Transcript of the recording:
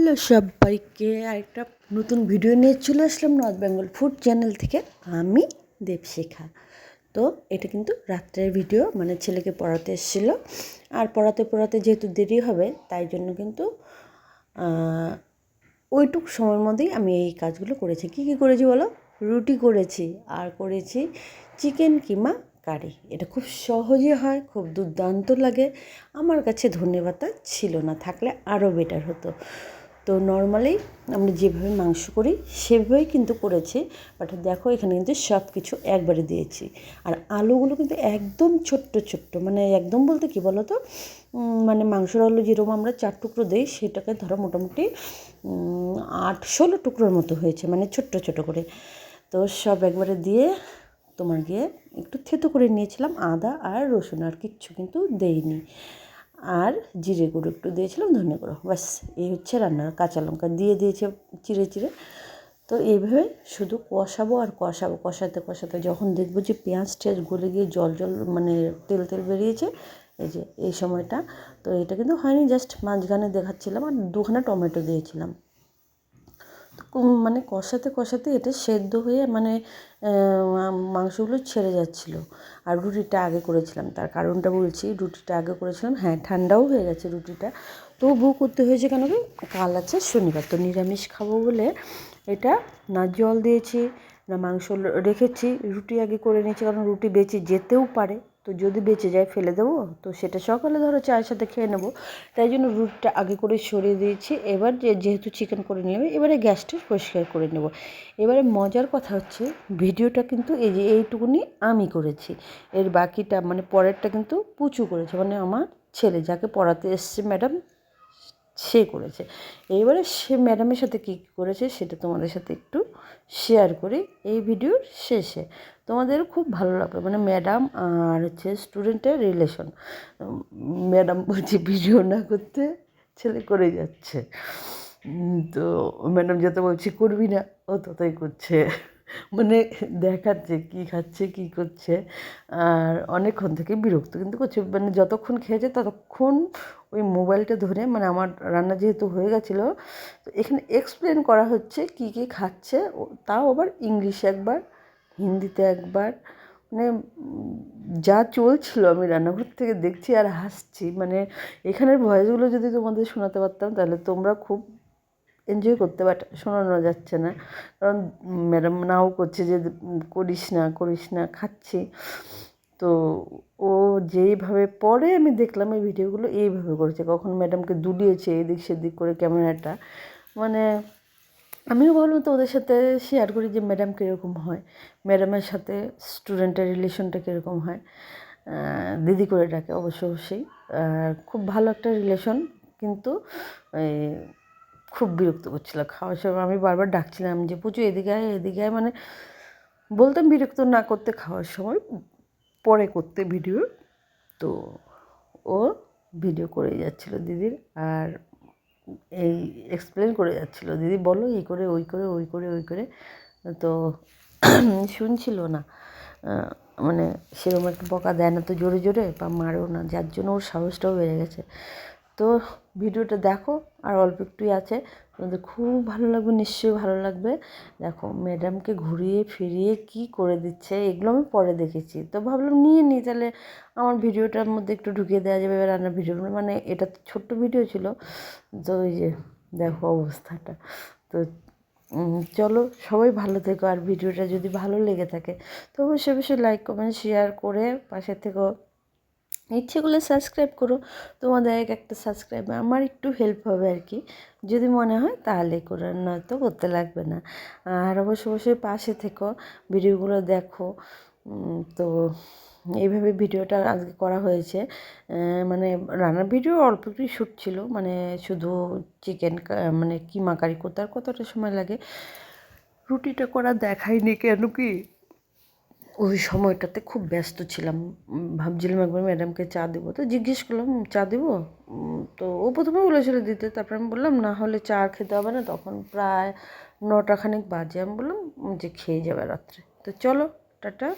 Hello সবাইকে, আরেকটা নতুন ভিডিও নিয়ে চলে আসলাম নর্থ বেঙ্গল ফুড চ্যানেল থেকে। আমি দেবশিখা। তো এটা কিন্তু রাত্রের ভিডিও, মানে ছেলেকে পড়াতে এসেছিলো, আর পড়াতে পড়াতে যেহেতু দেরি হবে তাই জন্য কিন্তু ওইটুক সময়ের মধ্যেই আমি এই কাজগুলো করেছি। কী কী করেছি বলো? রুটি করেছি, আর করেছি চিকেন কিমা কারি। এটা খুব সহজে হয়, খুব দুর্দান্ত লাগে। আমার কাছে ধনেপাতা ছিল না, থাকলে আরও বেটার হতো। তো নর্মালি আমরা যেভাবে মাংস করি সেভাবেই কিন্তু করেছি, বাট দেখো এখানে কিন্তু সব কিছু একবারে দিয়েছি। আর আলুগুলো কিন্তু একদম ছোট্ট ছোট্ট, মানে একদম বলতে কী বলো তো, মানে মাংসের আলু যেরকম আমরা 4 টুকরো দিই, সেটাকে ধরো মোটামুটি 8-16 টুকরোর মতো হয়েছে, মানে ছোট্ট ছোট করে। তো সব একবারে দিয়ে তোমার গিয়ে একটু থেতো করে নিয়েছিলাম, আদা আর রসুন, আর কিচ্ছু কিন্তু দেইনি। আর জিরে গুঁড়ো একটু দিয়েছিলাম, ধনে গুঁড়ো, ব্যাস এই হচ্ছে রান্নার। কাঁচা লঙ্কা দিয়ে দিয়েছে চিড়ে চিড়ে। তো এইভাবে শুধু কষাবো আর কষাবো, কষাতে কষাতে যখন দেখবো যে পেঁয়াজ টেয়াজ গলে গিয়ে জল জল মানে তেল তেল বেরিয়েছে, এই যে এই সময়টা। তো এটা কিন্তু হয়নি, জাস্ট মাঝখানে দেখাচ্ছিলাম, আর 2খানা টমেটো দিয়েছিলাম। মানে কষাতে কষাতে এটা সেদ্ধ হয়ে মানে মাংসগুলো ছেড়ে যাচ্ছিলো। আর রুটিটা আগে করেছিলাম, তার কারণটা বলছি। রুটিটা আগে করেছিলাম, হ্যাঁ ঠান্ডাও হয়ে গেছে রুটিটা, তবুও করতে হয়েছে কেন কি, কাল আছে শনিবার, তো নিরামিষ খাবো বলে এটা না জল দিয়েছি না মাংস রেখেছি, রুটি আগে করে নিয়েছি, কারণ রুটি বেঁচে যেতেও পারে। তো যদি বেঁচে যায় ফেলে দেবো, তো সেটা সকালে ধরো চায়ের সাথে খেয়ে নেবো, তাই জন্য রুটিটা আগে করে সরিয়ে দিয়েছি। এবার যেহেতু চিকেন করে নিয়ে এবারে গ্যাসটা পরিষ্কার করে নেব। এবারে মজার কথা হচ্ছে, ভিডিওটা কিন্তু এই যে এইটুকুনি আমি করেছি, এর বাকিটা মানে পরেরটা কিন্তু পুচু করেছে, মানে আমার ছেলে যাকে পড়াতে এসছে ম্যাডাম, সে করেছে। এইবারে সে ম্যাডামের সাথে কী কী করেছে সেটা তোমাদের সাথে একটু শেয়ার করি এই ভিডিওর শেষে। তোমাদের খুব ভালো লাগবে, মানে ম্যাডাম আর হচ্ছে স্টুডেন্টের রিলেশন। ম্যাডাম বলছে ভিডিও না করতে, ছেলে করে যাচ্ছে। তো ম্যাডাম যত বলছে করবি না, ও ততই করছে, মানে দেখাচ্ছে কী খাচ্ছে কী করছে। আর অনেকক্ষণ থেকে বিরক্ত কিন্তু করছে, মানে যতক্ষণ খেয়েছে ততক্ষণ ওই মোবাইলটা ধরে, মানে আমার রান্না যেহেতু হয়ে গেছিলো, তো এখানে এক্সপ্লেন করা হচ্ছে কী কী খাচ্ছে, তাও আবার ইংলিশে একবার, হিন্দিতে একবার, মানে যা চলছিল আমি রান্নাঘর থেকে দেখছি আর হাসছি। মানে এখানের ভয়েসগুলো যদি তোমাদের শোনাতে পারতাম তাহলে তোমরা খুব এনজয় করতে, বাট শোনানো যাচ্ছে না, কারণ ম্যাডাম নাও করছে যে করিস না করিস না, খাচ্ছি। তো ও যেইভাবে পরে আমি দেখলাম এই ভিডিওগুলো এইভাবে করেছে, কখন ম্যাডামকে দুলিয়েছে এদিক সেদিক করে ক্যামেরাটা, মানে আমিও ভাবলাম তো ওদের সাথে শেয়ার করি যে ম্যাডাম কীরকম হয়, ম্যাডামের সাথে স্টুডেন্টের রিলেশনটা কীরকম হয়। দিদি করে ডাকে অবশ্যই, খুব ভালো একটা রিলেশন। কিন্তু খুব বিরক্ত করছিল খাওয়ার সময়, আমি বারবার ডাকছিলাম যে পুচু এদিকে আয় এদিকে আয়, মানে বলতাম বিরক্ত না করতে খাওয়ার সময়, পরে করতে ভিডিও। তো ও ভিডিও করে যাচ্ছিলো দিদির, আর এই এক্সপ্লেন করে যাচ্ছিলো, দিদি বলো এই করে ওই করে ওই করে ওই করে। তো শুনছিল না, মানে সেরকম একটা বকা দেয় না তো জোরে জোরে, বা মারেও না, যার জন্য ওর সাহসটাও বেড়ে গেছে। তো ভিডিওটা দেখো, আর অল্প একটুই আছে, তোমাদের খুব ভালো লাগবে, নিশ্চয়ই ভালো লাগবে। দেখো ম্যাডামকে ঘুরিয়ে ফিরিয়ে কি করে দিচ্ছে, এগুলো আমি পরে দেখেছি, তো ভাবলাম নিয়ে নিই, তাহলে আমার ভিডিওটার মধ্যে একটু ঢুকিয়ে দেওয়া যাবে রান্নার ভিডিওগুলো, মানে এটা তো ছোট্ট ভিডিও ছিল। তো ওই যে দেখো অবস্থাটা। তো চলো সবাই ভালো থেকো, আর ভিডিওটা যদি ভালো লেগে থাকে তো অবশ্যই অবশ্যই লাইক কমেন্ট শেয়ার করে পাশে থেকো। ইচ্ছে করলে সাবস্ক্রাইব করো, তোমাদের একটা সাবস্ক্রাইবে আমার একটু হেল্প হবে আর কি, যদি মনে হয় তাহলে করে, নয়তো করতে লাগবে না। আর অবশ্যই পাশে থেকো, ভিডিওগুলো দেখো। তো এইভাবে ভিডিওটা আজকে করা হয়েছে, মানে রান্নার ভিডিও অল্প একটু শ্যুট ছিল, মানে শুধু চিকেন মানে কিমা কারি করতে আর কতটা সময় লাগে, রুটিটা করা দেখায়নি কেন কি ওই সময়টাতে খুব ব্যস্ত ছিলাম। ভাবছিলাম একবার ম্যাডামকে চা দেবো, তো জিজ্ঞেস করলাম চা দেবো, তো ও প্রথমে বলেছিল দিতে, তারপরে আমি বললাম না হলে চা খেতে হবে না, তখন প্রায় 9টা খানিক বাজে, আমি বললাম যে খেয়ে যাবে রাত্রে। তো চলো টাটা।